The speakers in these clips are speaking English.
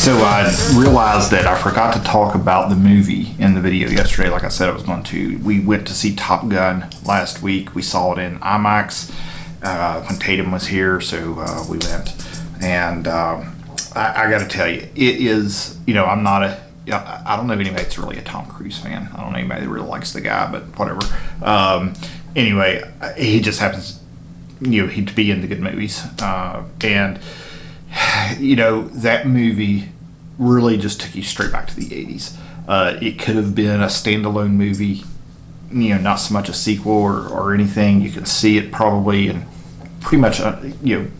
So I realized that I forgot to talk about the movie in the video yesterday, like I said I was going to. We went to see Top Gun last week. We saw it in IMAX when Tatum was here, so we went. And I got to tell you, it is, you know, I don't know if anybody that's really a Tom Cruise fan. I don't know anybody that really likes the guy, but whatever. Anyway, he just happens, you know, to be in the good movies. And, you know, that movie really just took you straight back to the 80s. It could have been a standalone movie, you know, not so much a sequel or anything. You can see it probably and pretty much, you know,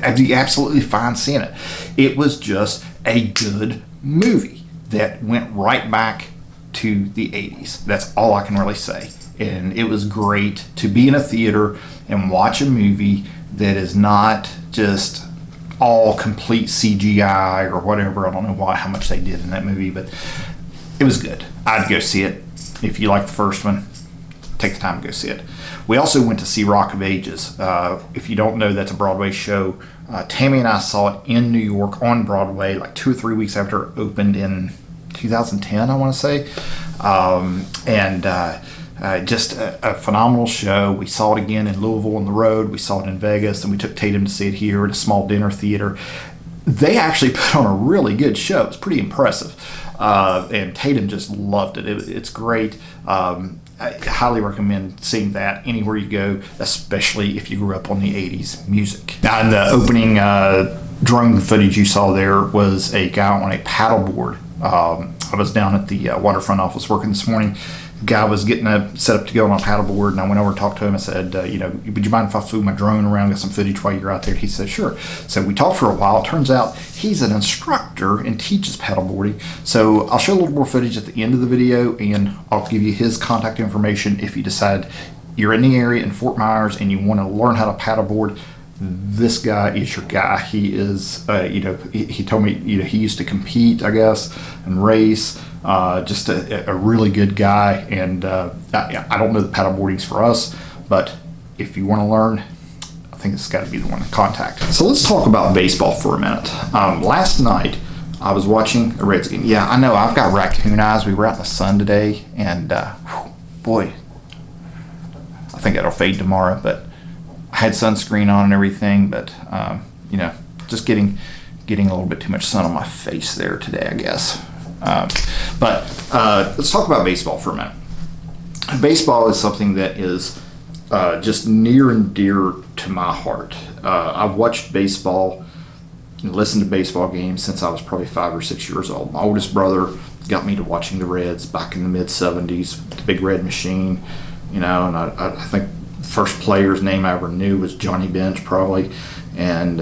I'd be absolutely fine seeing it. It was just a good movie that went right back to the 80s. That's all I can really say. And it was great to be in a theater and watch a movie that is not just all complete CGI or whatever. I don't know how much they did in that movie, but it was good. I'd go see it. If you like the first one, take the time to go see it. We also went to see Rock of Ages. If you don't know, that's a Broadway show. Tammy and I saw it in New York on Broadway like 2 or 3 weeks after it opened in 2010, I want to say. Just a phenomenal show. We saw it again in Louisville on the road. We saw it in Vegas, and we took Tatum to see it here at a small dinner theater. They actually put on a really good show. It's pretty impressive. And Tatum just loved it. It's great. I highly recommend seeing that anywhere you go, especially if you grew up on the 80s music. Now, in the opening drone footage you saw there was a guy on a paddleboard. I was down at the waterfront office working this morning. Guy was getting set up to go on a paddleboard, and I went over and talked to him. I said, you know, would you mind if I flew my drone around, get some footage while you're out there? He said, sure. So we talked for a while. It turns out he's an instructor and teaches paddleboarding. So I'll show a little more footage at the end of the video, and I'll give you his contact information if you decide you're in the area in Fort Myers and you want to learn how to paddleboard. This guy is your guy. He is, you know, he told me, you know, he used to compete, I guess, and race. Just a really good guy, and I don't know the paddleboarding's for us, but if you want to learn, I think it's got to be the one to contact. So let's talk about baseball for a minute. Last night, I was watching the Reds game. Yeah, I know, I've got raccoon eyes. We were out in the sun today, and boy, I think that'll fade tomorrow, but I had sunscreen on and everything, but you know, just getting a little bit too much sun on my face there today, I guess. But let's talk about baseball for a minute. Baseball is something that is just near and dear to my heart. I've watched baseball and listened to baseball games since I was probably 5 or 6 years old. My oldest brother got me to watching the Reds back in the mid-'70s, the Big Red Machine, you know, and I think the first player's name I ever knew was Johnny Bench, probably, and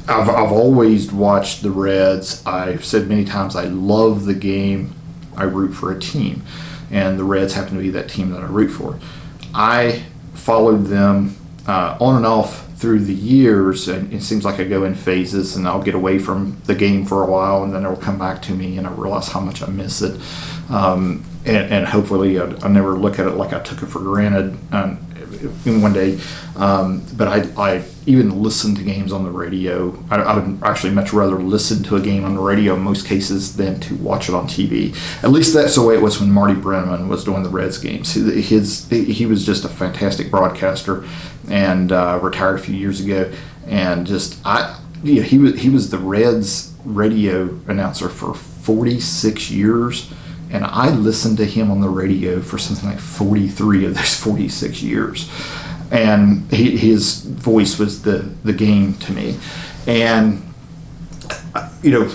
I've always watched the Reds. I've said many times I love the game. I root for a team, and the Reds happen to be that team that I root for. I followed them on and off through the years, and it seems like I go in phases, and I'll get away from the game for a while, and then it'll come back to me, and I realize how much I miss it. And hopefully I'll never look at it like I took it for granted in one day. But I even listen to games on the radio. I would actually much rather listen to a game on the radio in most cases than to watch it on TV. At least that's the way it was when Marty Brennaman was doing the Reds games. He was just a fantastic broadcaster, and retired a few years ago. And just he was the Reds radio announcer for 46 years. And I listened to him on the radio for something like 43 of those 46 years. And his voice was the game to me. And,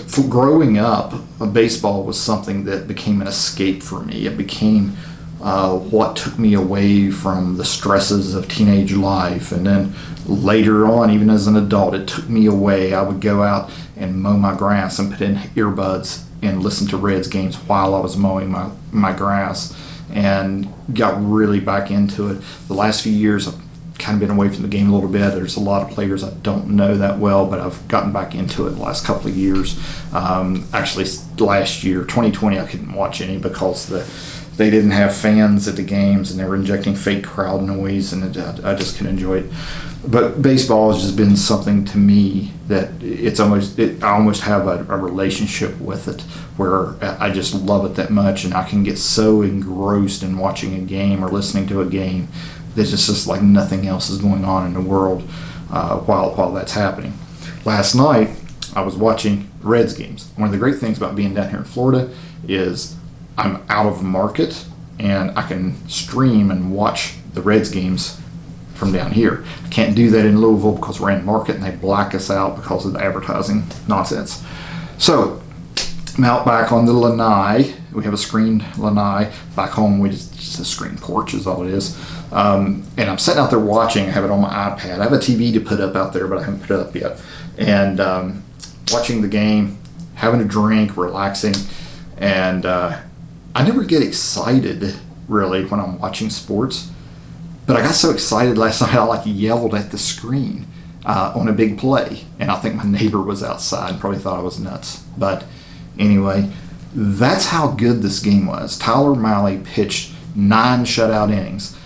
for growing up, baseball was something that became an escape for me. It became what took me away from the stresses of teenage life. And then later on, even as an adult, it took me away. I would go out and mow my grass and put in earbuds and listen to Reds games while I was mowing my grass, and got really back into it. The last few years, I've kind of been away from the game a little bit. There's a lot of players I don't know that well, but I've gotten back into it the last couple of years. Actually, last year, 2020, I couldn't watch any because they didn't have fans at the games, and they were injecting fake crowd noise, and I just couldn't enjoy it. But baseball has just been something to me that I almost have a relationship with it, where I just love it that much, and I can get so engrossed in watching a game or listening to a game that it's just like nothing else is going on in the world while that's happening. Last night, I was watching Reds games. One of the great things about being down here in Florida is I'm out of market, and I can stream and watch the Reds games from down here. I can't do that in Louisville because we're in market and they black us out because of the advertising nonsense. So I'm out back on the lanai. We have a screened lanai. Back home, we just a screened porch is all it is. And I'm sitting out there watching. I have it on my iPad. I have a TV to put up out there, but I haven't put it up yet. And watching the game, having a drink, relaxing. And I never get excited, really, when I'm watching sports. But I got so excited last night, I yelled at the screen on a big play. And I think my neighbor was outside and probably thought I was nuts. But anyway, that's how good this game was. Tyler Mahle pitched 9 shutout innings.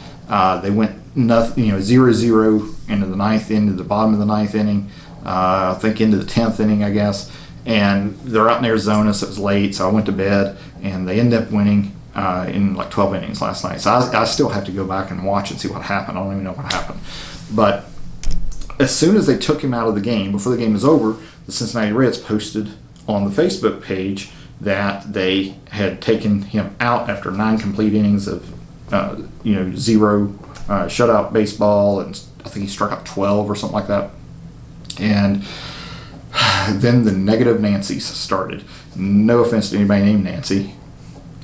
They went 0-0 into the ninth inning, the bottom of the ninth inning, I think into the 10th inning, I guess. And they're out in Arizona, so it was late, so I went to bed, and they ended up winning in 12 innings last night. So I still have to go back and watch and see what happened. I don't even know what happened. But as soon as they took him out of the game, before the game was over, the Cincinnati Reds posted on the Facebook page that they had taken him out after 9 complete innings of 0 shutout baseball, and I think he struck out 12 or something like that. And then the negative Nancys started. No offense to anybody named Nancy.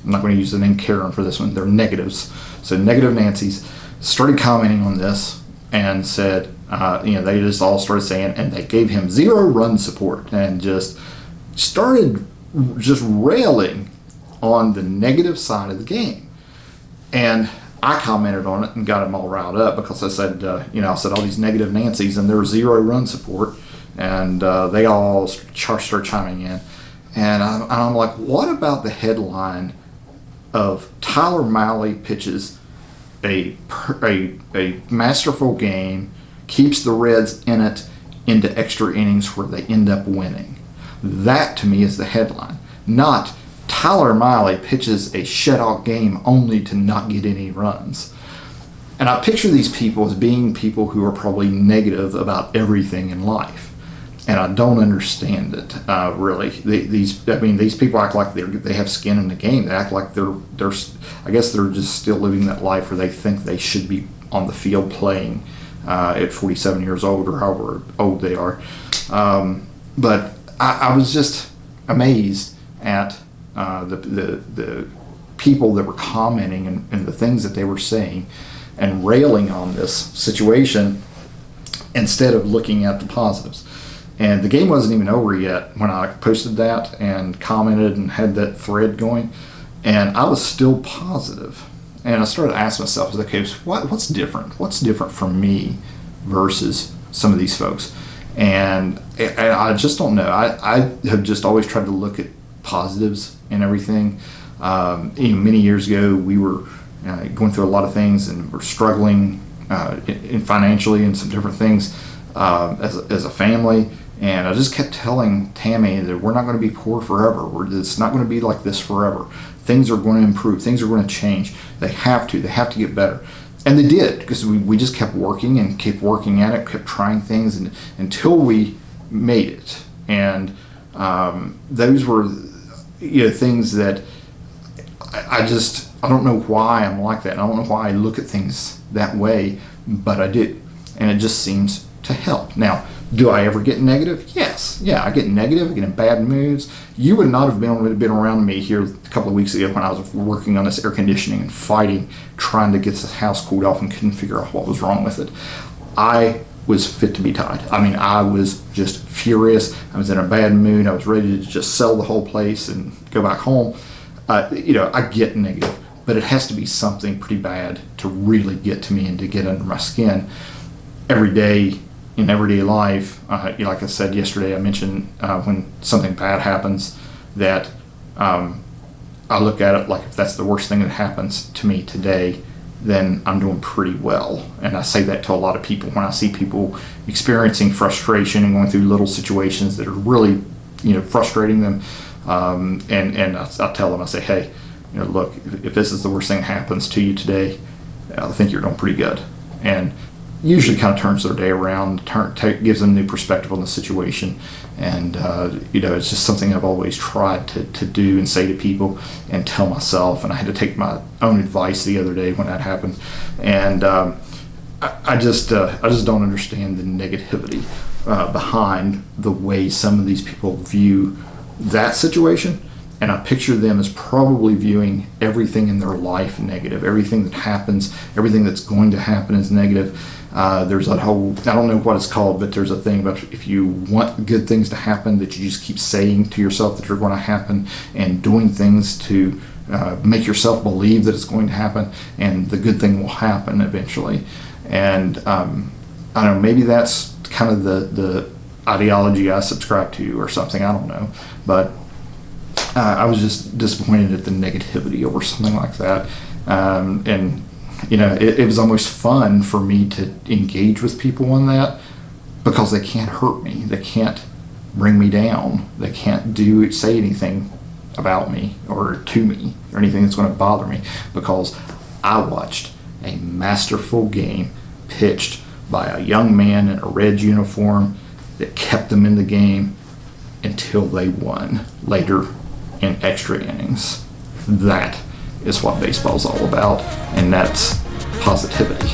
I'm not going to use the name Karen for this one. They're negatives. So negative Nancys started commenting on this and said, they just all started saying, and they gave him 0 run support, and just started railing on the negative side of the game. And I commented on it and got them all riled up because I said, I said all these negative Nancys and their 0 run support, and they all start chiming in. And I'm like, what about the headline of Tyler Mahle pitches a masterful game, keeps the Reds in it into extra innings where they end up winning? That to me is the headline, not Tyler Mahle pitches a shutout game only to not get any runs. And I picture these people as being people who are probably negative about everything in life. And I don't understand it, really. These people act like they have skin in the game. They act like they're I guess they're just still living that life where they think they should be on the field playing at 47 years old or however old they are. But I was just amazed at the people that were commenting and the things that they were saying and railing on this situation instead of looking at the positives. And the game wasn't even over yet when I posted that and commented and had that thread going, and I was still positive. And I started asking myself, okay, what's different? What's different for me versus some of these folks? And I just don't know. I have just always tried to look at positives in everything. Many years ago, we were going through a lot of things and we're struggling financially and some different things as a family. And I just kept telling Tammy that we're not going to be poor forever. It's not going to be like this forever. Things are going to improve. Things are going to change. They have to get better. And they did, because we just kept working and kept working at it, kept trying things until we made it. And those were things that I don't know why I'm like that. I don't know why I look at things that way, but I do. And it just seems to help. Now, do I ever get negative? Yes. Yeah, I get negative. I get in bad moods. You would not have been around me here a couple of weeks ago when I was working on this air conditioning and fighting, trying to get this house cooled off and couldn't figure out what was wrong with it. I was fit to be tied. I mean, I was just furious. I was in a bad mood. I was ready to just sell the whole place and go back home. I get negative, but it has to be something pretty bad to really get to me and to get under my skin. Every day, in everyday life, like I said yesterday, I mentioned when something bad happens that I look at it like if that's the worst thing that happens to me today, then I'm doing pretty well. And I say that to a lot of people when I see people experiencing frustration and going through little situations that are really, frustrating them. And I tell them, I say, hey, look, if this is the worst thing that happens to you today, I think you're doing pretty good. And usually kind of turns their day around, gives them a new perspective on the situation. And, it's just something I've always tried to do and say to people and tell myself. And I had to take my own advice the other day when that happened. And I just don't understand the negativity behind the way some of these people view that situation. And I picture them as probably viewing everything in their life negative. Everything that happens, everything that's going to happen is negative. There's that whole, I don't know what it's called, but there's a thing about if you want good things to happen, that you just keep saying to yourself that they're going to happen and doing things to make yourself believe that it's going to happen, and the good thing will happen eventually. And I don't know, maybe that's kind of the ideology I subscribe to or something, I don't know. But I was just disappointed at the negativity over something like that. It was almost fun for me to engage with people on that because they can't hurt me. They can't bring me down. They can't say anything about me or to me or anything that's going to bother me, because I watched a masterful game pitched by a young man in a red uniform that kept them in the game until they won later in extra innings. That is what baseball's all about, and that's positivity.